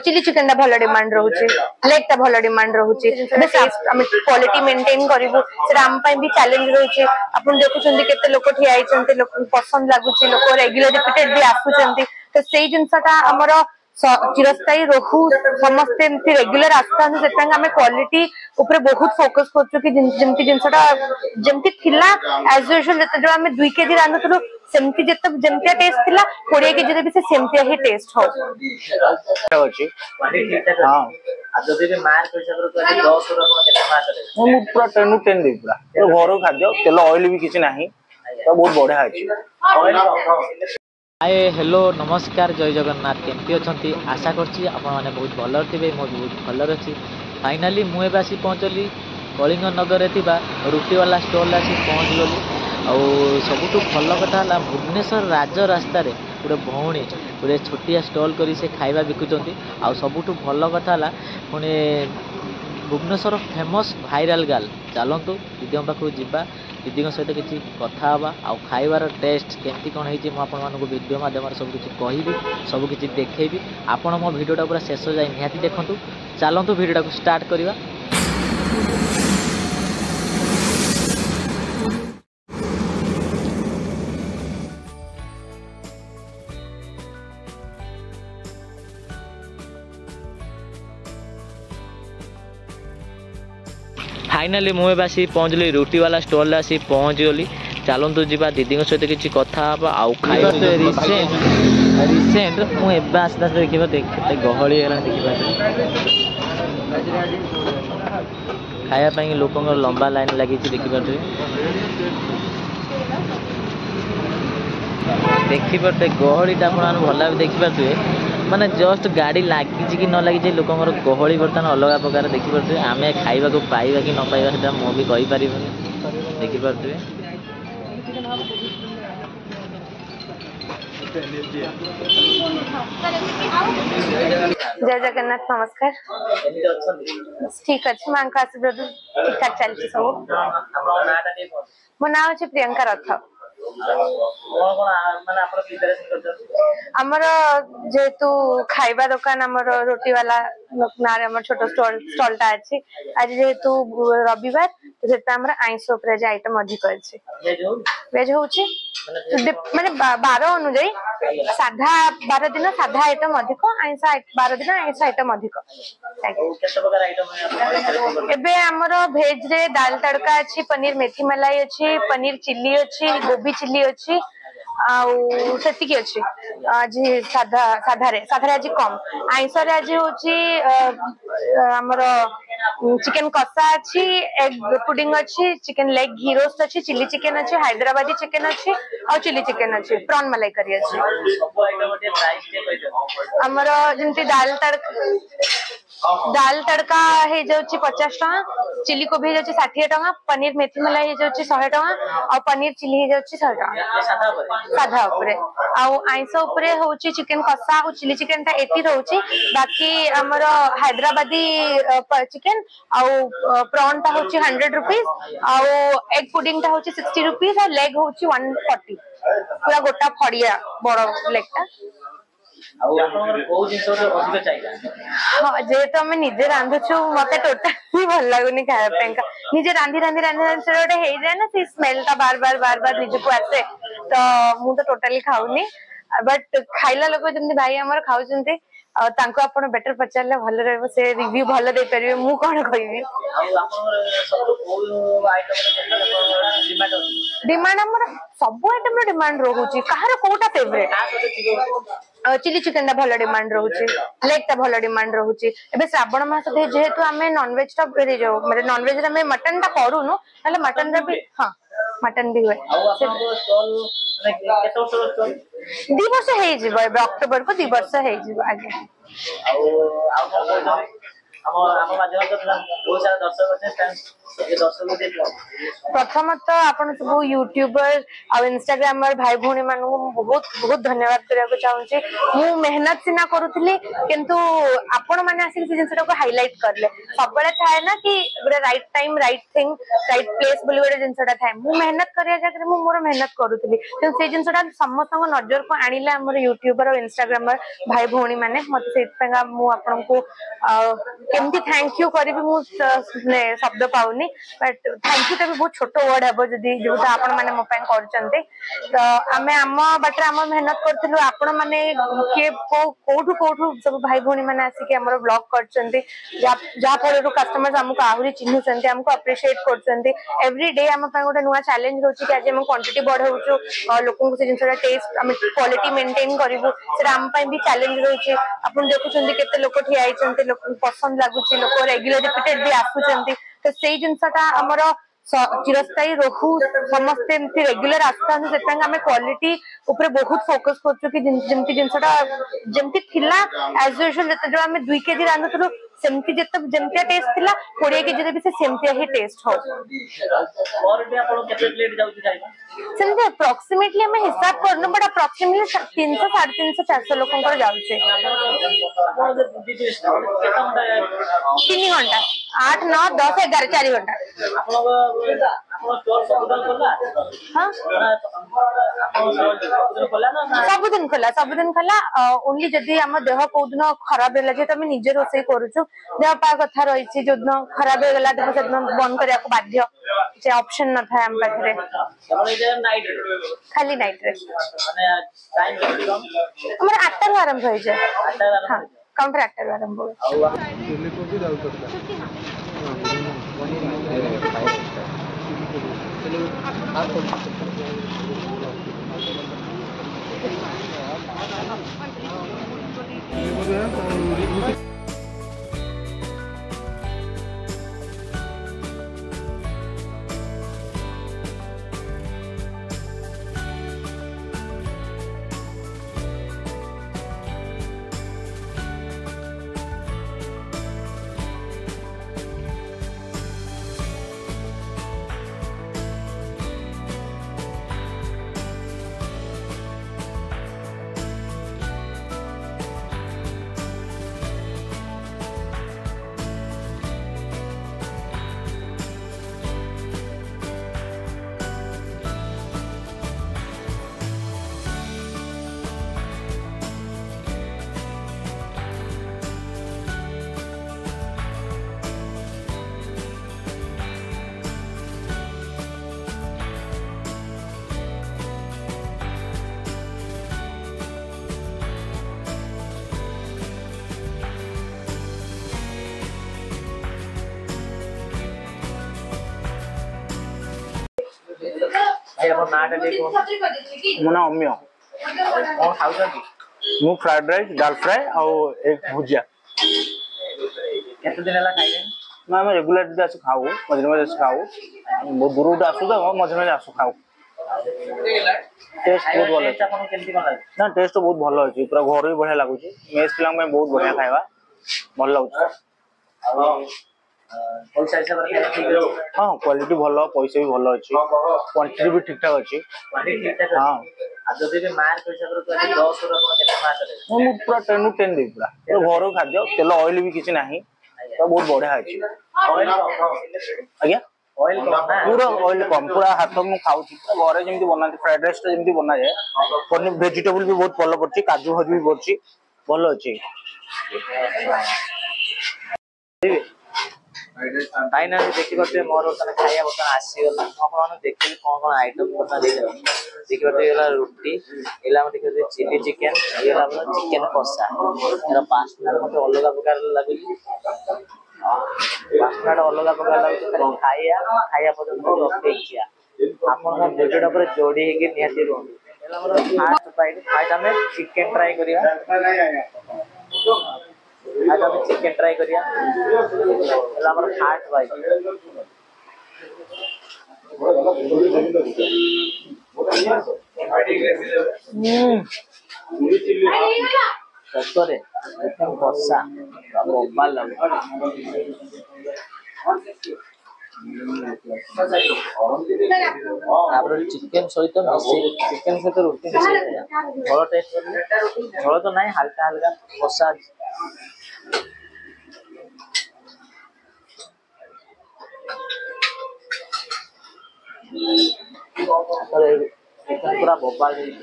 Chilli chicken टा भल demand रोचे लेग टा भल डिमांड रोचे क्वालिटी मेंटेन करिवु सेटा हम पई भी चैलेंज रोचे अपन देखुछंती केते लोक ठिया आइछंती लोक पसंद लागुची लोक रेगुलर रिपीटेड भी आसुछंती तो सेई जिंसटा हमर चिरस्थायी रोहू समस्ते एमती रेगुलर आसता से क्वालिटी ऊपर बहुत फोकस करछु कि जेमती जिंसटा जेमती थिला एज यूजुअल जते जो हम 2 केजी रांधुथुलु सेमती जते जेमती टेस्ट थिला 20 केजी रे भी से सेमती ही टेस्ट हो अछि हां आ जदि भी मार्क हिसाब रे तो 10 रो कोन केते मार्क दे मु पूरा 10 नु 10 दे पूरा घर खाद्य तेल ऑयल भी किछि नाही तो बहुत बढ़िया अछि। हाय हेलो नमस्कार जय जगन्नाथ केमती अच्छी आशा करछि आपण माने बहुत भल थे मो बहुत भल अच्छी फाइनाली मुझे आसी पहुँचली कलिंग नगर रुटी वाला स्टॉल आसी पहुँच गली आउ सबुठ भल कथा भुवनेश्वर राज रास्तार गोटे भौणी गोटे छोटिया स्टॉल करी से खाଇବା बिकुचंती आउ सबुठ भल कथा पुणे भुवनेश्वर फेमस भाइराल गाल चलतु दीदी पाखु जीवा दीदी सहित किसी कथा आउ खाइबार टेस्ट केमती कौन है मुझे वीडियो माध्यम सब किसी कहबी सब किसी देखी आपण मो वीडियोटा पूरा शेष जाए निहाती देखूँ चलतु वीडियोटा को स्टार्ट करवा। फाइनाली मुझे आसी पहुँचली रुटी वाला स्टॉल आसी पहुँच गली चलतु जी दीदी सहित किसी कथा आउ खाଇବା रिसेंट मुझे आसता देखा देखते गहली है देखा खायापाई लोक लंबा लाइन लगी देखिपे देखिपे गहलीटा आप भल देखिपे माने जस्ट गाड़ी लगी कि न लगी लोक गहली बर्तमान अलग प्रकार देखिपे आम खाइबा को पाइबा कि न पाइबा से मुझे भी कहीपर देखिपे जय जगन्नाथ नमस्कार ठीक अच्छे माँ का आशीर्वाद ठीक ठाक चलती सब मो ना अच्छे प्रियंका रथ आमर जेहेतु खाइबा दुकान आमर रोटी वाला ना छोट स्टॉलटा अच्छी आज जेहेतु रविवार तो आइंस आइटम अधिक अच्छे वेज होची माने 12 अनुଯାୟୀ साधा 12 दिन साधा आइटम अधिक आइंस 12 दिन आइंस आइटम अधिक एबे हमर वेज रे दाल तड़का अच्छी पनीर मेथी मलाई अच्छी पनीर चिल्ली अच्छी गोभी चिल्ली अच्छी आउ सेतिकी अच्छी आज साधा साधा आज कम आइंस रे आज होची हमर चिकन कसा अच्छी एग पुडिंग अच्छी चिकन लेग घी रोस्ट अच्छी चिल्ली चिकन अच्छी हैदराबादी चिकन अच्छी और चिल्ली चिकन अच्छी प्रॉन मलाई करी अच्छी हमर जंती दाल तड़का हे जाउची 50 टका चिल्ली कोबी हे जाउची 60 टका पनीर मेथी मलाई हे जाउची 100 टका और पनीर चिल्ली हे जाउची 100 टका साधा ऊपर आउ आइंस ऊपर होची चिकन कसा और चिल्ली चिकन ता एती रहउची बाकी हमर हैदराबादी चिकन आउ प्रॉन ता होची 100 रुपीस आउ एग पुडिंग ता होची 60 रुपीस और लेग होची 140 पूरा गोटा फड़िया बड़ लेग ता जेहेतु आम निजे रांधुचु मत टोटाली भल लगुनि खाया निजे रांधि जाए ना से स्मेल ता बार बार निजको आसे तो मु तो टोटाली खाऊनी बट खाइला लोक जमती भाई हमर खाउचंती तांको आपण बेटर पचारले भल रहबो से रिव्यू भल दे परिबे मु कोन कहबी डिमांड हमर सब आइटम रे डिमांड रहउची कहार कोटा फेवरेट चिली चिकन टा भल डिमांड रहउची लेग टा भल डिमांड रहउची एबे श्रावण मास दे जेहेतु हमें नॉन वेज टा करे जो मतलब नॉन वेज रे हमें मटन टा करूनु ताले मटन रे भी हां मटन भी हुए 2 वर्ष हे जिवो एबे अक्टोबर को 2 वर्ष हे जिवो आगे प्रथम तो आपण सब यूट्यूबर और इंस्टाग्रामर भाई भौणी मान बहुत बहुत धन्यवाद करने चाहूँगी। मु मेहनत सिना करूली किंतु आपण मैंने आसिक से जिनटा को हाईलाइट करले सब थाए ना कि गोटे right time right thing right place बोली गोटे जिनटा थाए मु मेहनत करिया जगह मु मोर मेहनत करूली से जिनटा समस्त नजर को आनिले हमर यूट्यूबर और इंस्टाग्रामर भाई भौणी माने मत से मु आपन को केमती थैंक यू करी मु शब्द पाउनी बट थैंक यू तो भी बहुत छोट वर्ड है जदि जोटा आपण माने मो पय करचंते तो आमे आम बाटर आम मेहनत करथिलु आपण माने के कोठु कोठु सब भाई भौणी माने आसी हमर ब्लॉग करचंते जा फल कस्टमर्स हमको आहुरी चिन्हुचंते हमको अप्रिशिएट करचंते एवरी डे हम पय गोटे नुवा चैलेंज रहउची कि आज हम क्वांटिटी बढ़ाउचु लोकन को से जिनसा टेस्ट हम क्वालिटी मेंटेन करिवु सेटा हम पय भी चैलेंज रहउची आपण देखुचंते केते लोक ठिया आइचंते लोक पसंद लागुची लोक रेगुलर रिपीटेड भी आसुचंते तो से जिनसाटा हमर चिरस्थायी रोहू समस्ते एमती रेगुलर आसता आम क्वालिटी ऊपर बहुत फोकस करछु कि जेमती जिनसटा जेमती थिला एज यूजुअल जो आम 2 केजी रांधुथुलु सेमती जेमती टेस्ट थिला 20 केजी रे भी से सेमती ही टेस्ट हो और भी आपण केते प्लेट जाउची खाइबा सेमती अप्रोक्सीमेटली हम हिसाब करनु बट अप्रोक्सीमेटली 300 350 400 लोकन कर जाउचे 3 घंटा 8 9 10 11 4 घंटा सबुदिन खोला ओनली जदि आम देह कौ दिन खराब है जेहेतु आम निजे रोसे करुचु देह पा कथा रही जो दिन खराब हो गला देह से बंद करने को बाध्य से ऑप्शन न था आम पाखे खाली नाइट रे हमारे 8 रू आरंभ हो जाए हाँ काउंटर 8 रू आरंभ मो ना अम्य कौन खाउछंती मु फ्राइड राइस दाल फ्राई और एक भुजिया केते दिन हला खाइले ना हम रेगुलर आस खाऊ मझे मझे खाऊ बहुत दूर आसू तो मझे मझे आसू खाऊ टेस्ट बहुत भल आपन केमती कोन लागे ना टेस्ट बहुत भल अछि पूरा घर भी बढ़िया लागुची मेस पिला में बहुत बढ़िया खाइबा भल लागुची पैसा हिसाब रे ठीक है हाँ क्वालिटी भल पैसा भी भल अछि क्वांटिटी भी ठीक ठाक अछि क्वालिटी ठीक ठाक हाँ आ जदि भी मार्क हिसाब रे तो 10 रो आपन केते मार्क देबे मु पूरा 10 नु 10 दे पूरा घर खाद्य तेल ऑयल भी किछि नाही तो बहुत बढ़िया अछि ऑयल आज्ञा ऑयल पूरा ऑयल कम पूरा हाथ मु खाऊ पूरा घरे जेमती बनाती फ्राइड राइस जेमती बना जाए पनीर वेजिटेबल भी बहुत भल करछि काजू भाजी भी करछि भल अछि फाइनली देखि परते मोर तने खाया बता आसी गला आपण देखि कोन कोन आइटम बता दे देखि परते गला रोटी एला मते के चिली चिकन एला चिकन कसा एला पास्ता मते अलग प्रकार लागि पास्ता अलग प्रकार लागि खाया पदन अपेक्षा आपण बजेट पर जोड़ी हे के निहाती रो एला मोर फास्ट फाइट हमें चिकन ट्राई करिया आज हम चिकन ट्राई करिया एला हमर फास्ट भाई सतरे एकदम कसा मोबाइल लग ତାପରେ ଚିକେନ ସହିତ ଚିକେନ ସହିତ ରୁଟି ମିଶେଇ ଖାଇବା। ଝୋଳ ଟେଷ୍ଟ କରିଲେ ଝୋଳ ତ ନାହିଁ, ହାଲକା ହାଲକା କଷା ଅଛି। ଚିକେନ ପୁରା ବୋବାଲ ହେଇଛି।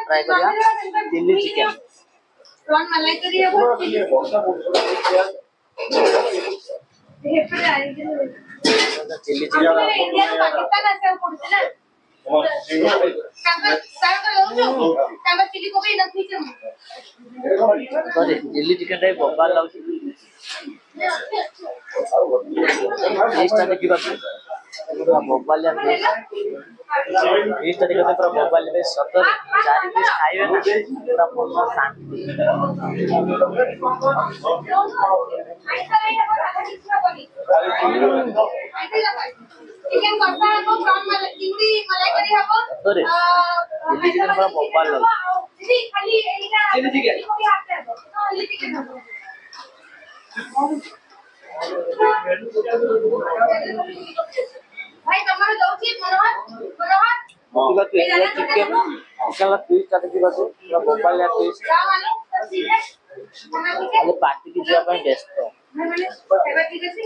ट्राई करिया chilli chicken. Chilli chicken chilli chicken type बोबाल लाଗୁଛି। टेस्टটা ଦେଖିବା ପୁରା ବୋବାଲିଆ टेस्ट देखते पूरा मोबाइल में सतर 4 पीस खाइबे ना पूरा मन शांति। चिकन कसा है वो प्रॉन मलाई चिंगड़ी मलाई करी हबो अरे चिल्ली चिकन पूरा मोबाइल लग दीदी खाली एटा चिल्ली चिकन को भी हाथ दे दो चिल्ली चिकन हबो भाई तुम्हारे दौची मनोहर मनोहर किला चिकन कला पीस काटे की बात पूरा मोबाइल या पीस अरे पार्टी की जगह पे बेस्ट है मैंने सेवा की कैसी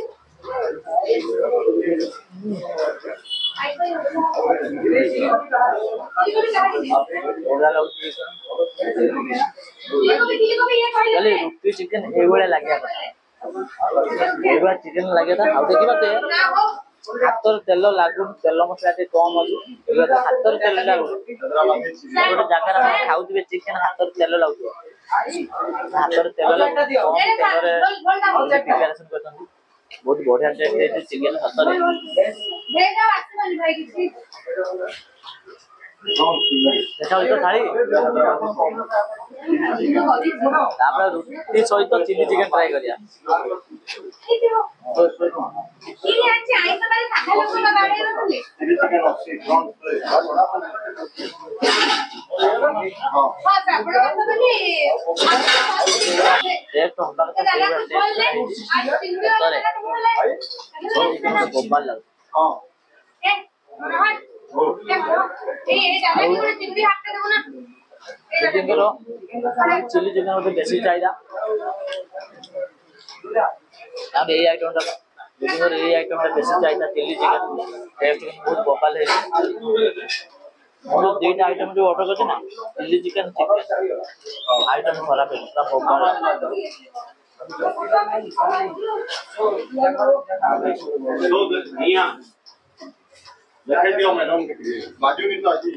चले रुपी चिकन एवढे लगे चिकन लगे था आउ देखिबा ते हातर तेल लागु तेल मसला ते कम अछि हातर तेल लागु गोटे जगह रे खाउथिबे चिकन हातर तेल लागु हातर तेल लागु कम तेल रे प्रिपरेशन करथन बहुत बढ़िया टेस्ट चिकन हातर दे जाओ आसमानी भाई की देखा तो थाली तापर रुटी सहित चिली चिकन ट्राई करिया चिल्ली चिकन होते बेसी चाहिदा अब ये आइटम टा लेकिन ये आइटम टा बेसी चाहिदा चिल्ली चिकन टेस्ट बहुत बबाल है और दीटा आइटम जो ऑर्डर करते ना चिल्ली चिकन चिकन आइटम खराब है पूरा बबाल देखे दियो मैडम बाजू नहीं तो आजी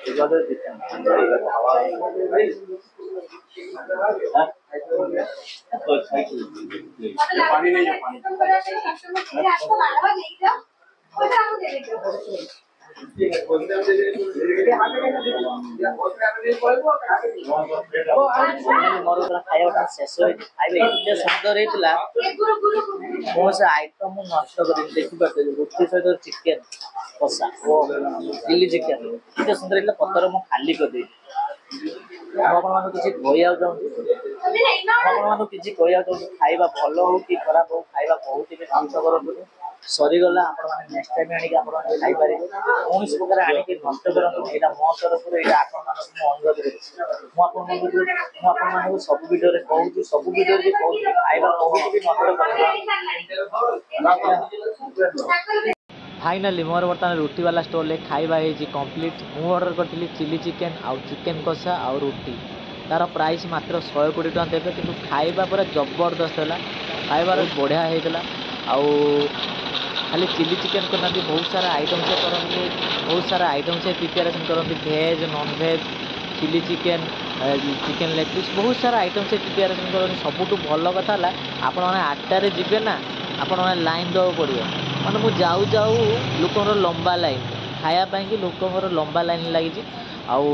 इधर चिकन तो पानी नहीं है खाଇବା ଶେଷ ହେଇଛି ଖାଇବା ଏତେ ସୁନ୍ଦର ହେଇଥିଲା ମୋ ସେ ଆଇଟମ ନଷ୍ଟ କରି ଦେଖିପାରୁଥିଲି ରୁଟି ସହିତ ଚିକେନ କଷା ଓ ଚିଲି ଚିକେନ ଏତେ ସୁନ୍ଦର ହେଇଥିଲା ପତ୍ର ମୁଁ ଖାଲି କରିଦେଇଛି ମୁଁ ଆପଣମାନଙ୍କୁ କିଛି କହିବାକୁ ଚାହୁଁଛି ଖାଇବା ଭଲ ହଉ କି ଖରାପ ହଉ ଖାଇବା ବହୁତ ଟିକେ ନଷ୍ଟ କରନ୍ତୁନି ସରିଗଲା ଆପଣମାନେ ନେକ୍ସଟ ଟାଇମ୍ ଆଣିକି ଆପଣମାନେ ଖାଇପାରିବେ କୌଣସି ପ୍ରକାର ଆଣିକି ନଷ୍ଟ କରନ୍ତୁନି ଏଇଟା ମୋ ତରଫରୁ ଏଇଟା ଆପଣମାନଙ୍କୁ ମୁଁ ଅନୁରୋଧ କରୁଛି ମୁଁ ଆପଣମାନଙ୍କୁ ସବୁ ଭିଡ଼ିଓରେ କହୁଛି ଖାଇବା ବହୁତ ବି ନଷ୍ଟ କରନ୍ତୁନି। फाइनाली मोर बर्तमान रुटी वाला स्टोर ले खाଇବା ହେଇଛି कम्प्लीट मु ऑर्डर करथिली चिली चिकेन आउ चिकेन कषा आउ रुटी तार प्राइस मात्र 120 टका देबे किंतु खाଇବା पूरा जबरदस्त है खाइबार बढ़िया होता आउ खाली चिली चिकेन करना बहुत सारा आइटम से करते बहुत सारा आइटम से प्रिपेरेसन करते veg non veg chilli chicken chicken leg piece बहुत सारा आइटम से प्रिपेरेसन करते सबुठ भल कथा है आपण मैंने 8टारे जी ना आपण मैंने लाइन देवा पड़ो मैंने मुझे जाऊ जाऊ लोकर लंबा लाइन खायापाई कि लोकर लंबा लाइन लगी आउ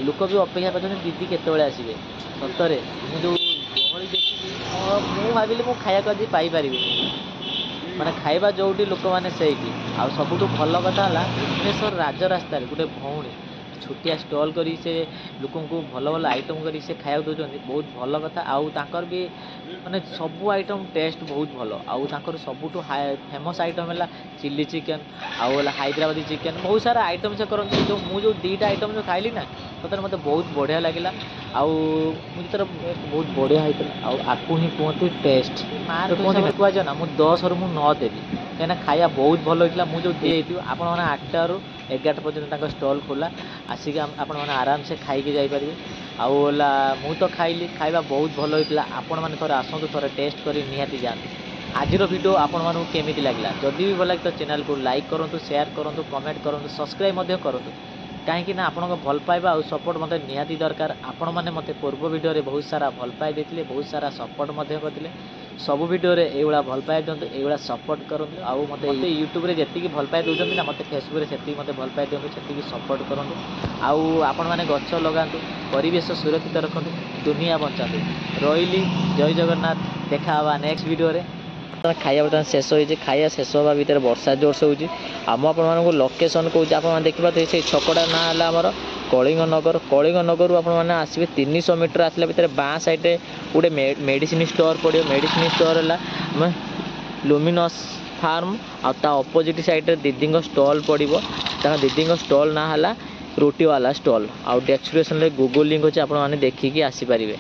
लोक भी अपेक्षा कर दीदी केतबेले आसबे सतरे जो गहली देखी मुझे भाविली मु खाया कदी पाइपारि मैंने खाइबा जोटी लोक मैंने से आउ सबुठ भल कथा है भुवनेश्वर राजरास्तार गोटे भौणी ଛୋଟିଆ ଷ୍ଟଲ୍ କରି ସେ ଲୋକଙ୍କୁ ଭଲ ଭଲ ଆଇଟମ୍ କରି ସେ ଖାଇବାକୁ ଦେଉଛନ୍ତି ବହୁତ ଭଲ କଥା। ଆଉ ତାଙ୍କର ବି ମାନେ ସବୁ ଆଇଟମ୍ ଟେଷ୍ଟ ବହୁତ ଭଲ। ଆଉ ତାଙ୍କର ସବୁଠୁ ଫେମସ୍ ଆଇଟମ୍ ହେଲା ଚିଲି ଚିକେନ୍, ଆଉ ହେଲା ହାଇଦ୍ରାବାଦୀ ଚିକେନ୍, ବହୁତ ସାରା ଆଇଟମ୍ ସେ କରନ୍ତି। ମୁଁ ଯେଉଁ ଦୁଇଟା ଆଇଟମ୍ ଯେଉଁ ଖାଇଲି ନା ସତରେ ମୋତେ ବହୁତ ବଢ଼ିଆ ଲାଗିଲା। ଆଉ ମୁଁ ଯେତେବେଳେ ବହୁତ ବଢ଼ିଆ ହେଇଥିଲା। ଆଉ ଆକୁ ହିଁ କୁହନ୍ତି ଟେଷ୍ଟ। ମାର୍କ କୁହନ୍ତି କୁହାଯାଏ ନା, ମୁଁ 10ରୁ ମୁଁ 9 ଦେବି, କାହିଁକିନା ଖାଇବା ବହୁତ ଭଲ ହେଇଥିଲା। ମୁଁ ଯେଉଁ ଦେଇଥିବ ଆପଣମାନେ 8ଟାରୁ 11ଟା ପର୍ଯ୍ୟନ୍ତ ତାଙ୍କ ଷ୍ଟଲ୍ ଖୋଲା, ଆସିକି ଆପଣମାନେ ଆରାମସେ ଖାଇକି ଯାଇପାରିବେ। ଆଉ ହେଲା ମୁଁ ତ ଖାଇଲି, ଖାଇବା ବହୁତ ଭଲ ହେଇଥିଲା। ଆପଣମାନେ ଥରେ ଆସନ୍ତୁ, ଥରେ ଟେଷ୍ଟ କରି ନିହାତି ଯାଆନ୍ତୁ। ଆଜିର ଭିଡ଼ିଓ ଆପଣମାନଙ୍କୁ କେମିତି ଲାଗିଲା? ଯଦି ବି ଭଲ ଲାଗେ ତ ଚ୍ୟାନେଲକୁ ଲାଇକ୍ କରନ୍ତୁ, ସେୟାର କରନ୍ତୁ, କମେଣ୍ଟ କରନ୍ତୁ, ସବସ୍କ୍ରାଇବ୍ ମଧ୍ୟ କରନ୍ତୁ। କାହିଁକି ନା ଆପଣଙ୍କ ଭଲ ପାଇବା ଆଉ ସପୋର୍ଟ ମୋତେ ନିହାତି ଦରକାର। ଆପଣମାନେ ମୋତେ ପୂର୍ବ ଭିଡ଼ିଓରେ ବହୁତ ସାରା ଭଲ ପାଇ ଦେଇଥିଲେ, ବହୁତ ସାରା ସପୋର୍ଟ ମଧ୍ୟ କରିଥିଲେ। ସବୁ ଭିଡ଼ିଓରେ ଏଇଭଳିଆ ଭଲ ପାଇ ଦିଅନ୍ତୁ, ଏଇଭଳିଆ ସପୋର୍ଟ କରନ୍ତୁ। ଆଉ ମୋତେ ୟୁଟ୍ୟୁବରେ ଯେତିକି ଭଲ ପାଇ ଦେଉଛନ୍ତି ନା, ମୋତେ ଫେସବୁକ୍ରେ ସେତିକି ମୋତେ ଭଲ ପାଇ ଦିଅନ୍ତୁ, ସେତିକି ସପୋର୍ଟ କରନ୍ତୁ। ଆଉ ଆପଣମାନେ ଗଛ ଲଗାନ୍ତୁ, ପରିବେଶ ସୁରକ୍ଷିତ ରଖନ୍ତୁ, ଦୁନିଆ ବଞ୍ଚାନ୍ତୁ। ରହିଲି, ଜୟ ଜଗନ୍ନାଥ। ଦେଖା ହେବା ନେକ୍ସଟ ଭିଡ଼ିଓରେ। ଖାଇବା ବର୍ତ୍ତମାନ ଶେଷ ହୋଇଛି। ଖାଇବା ଶେଷ ହେବା ଭିତରେ ବର୍ଷା ଜୋରସେ ହେଉଛି। ଆଉ ମୁଁ ଆପଣମାନଙ୍କୁ ଲୋକେସନ୍ କହୁଛି, ଆପଣମାନେ ଦେଖିପାରୁଥିବେ ସେଇ ଛକଟା ନାଁ ହେଲା ଆମର କଳିଙ୍ଗ ନଗର। କଳିଙ୍ଗ ନଗରରୁ ଆପଣମାନେ ଆସିବେ 300 ମିଟର ଆସିଲା ଭିତରେ ବାଁ ସାଇଡ଼୍ରେ ଗୋଟେ ମେଡ଼ିସିନ ଷ୍ଟୋର୍ ପଡ଼ିବ। ମେଡ଼ିସିନ ଷ୍ଟୋର୍ ହେଲା ଲୁମିନସ୍ ଫାର୍ମ। ଆଉ ତା ଅପୋଜିଟ୍ ସାଇଡ଼୍ରେ ଦିଦିଙ୍କ ଷ୍ଟଲ୍ ପଡ଼ିବ। ତାଙ୍କ ଦିଦିଙ୍କ ଷ୍ଟଲ୍ ନାଁ ହେଲା ରୁଟିୱାଲା ଷ୍ଟଲ୍। ଆଉ ଡେସ୍କ୍ରିପସନ୍ରେ ଗୁଗୁଲ୍ ଲିଙ୍କ୍ ଅଛି, ଆପଣମାନେ ଦେଖିକି ଆସିପାରିବେ।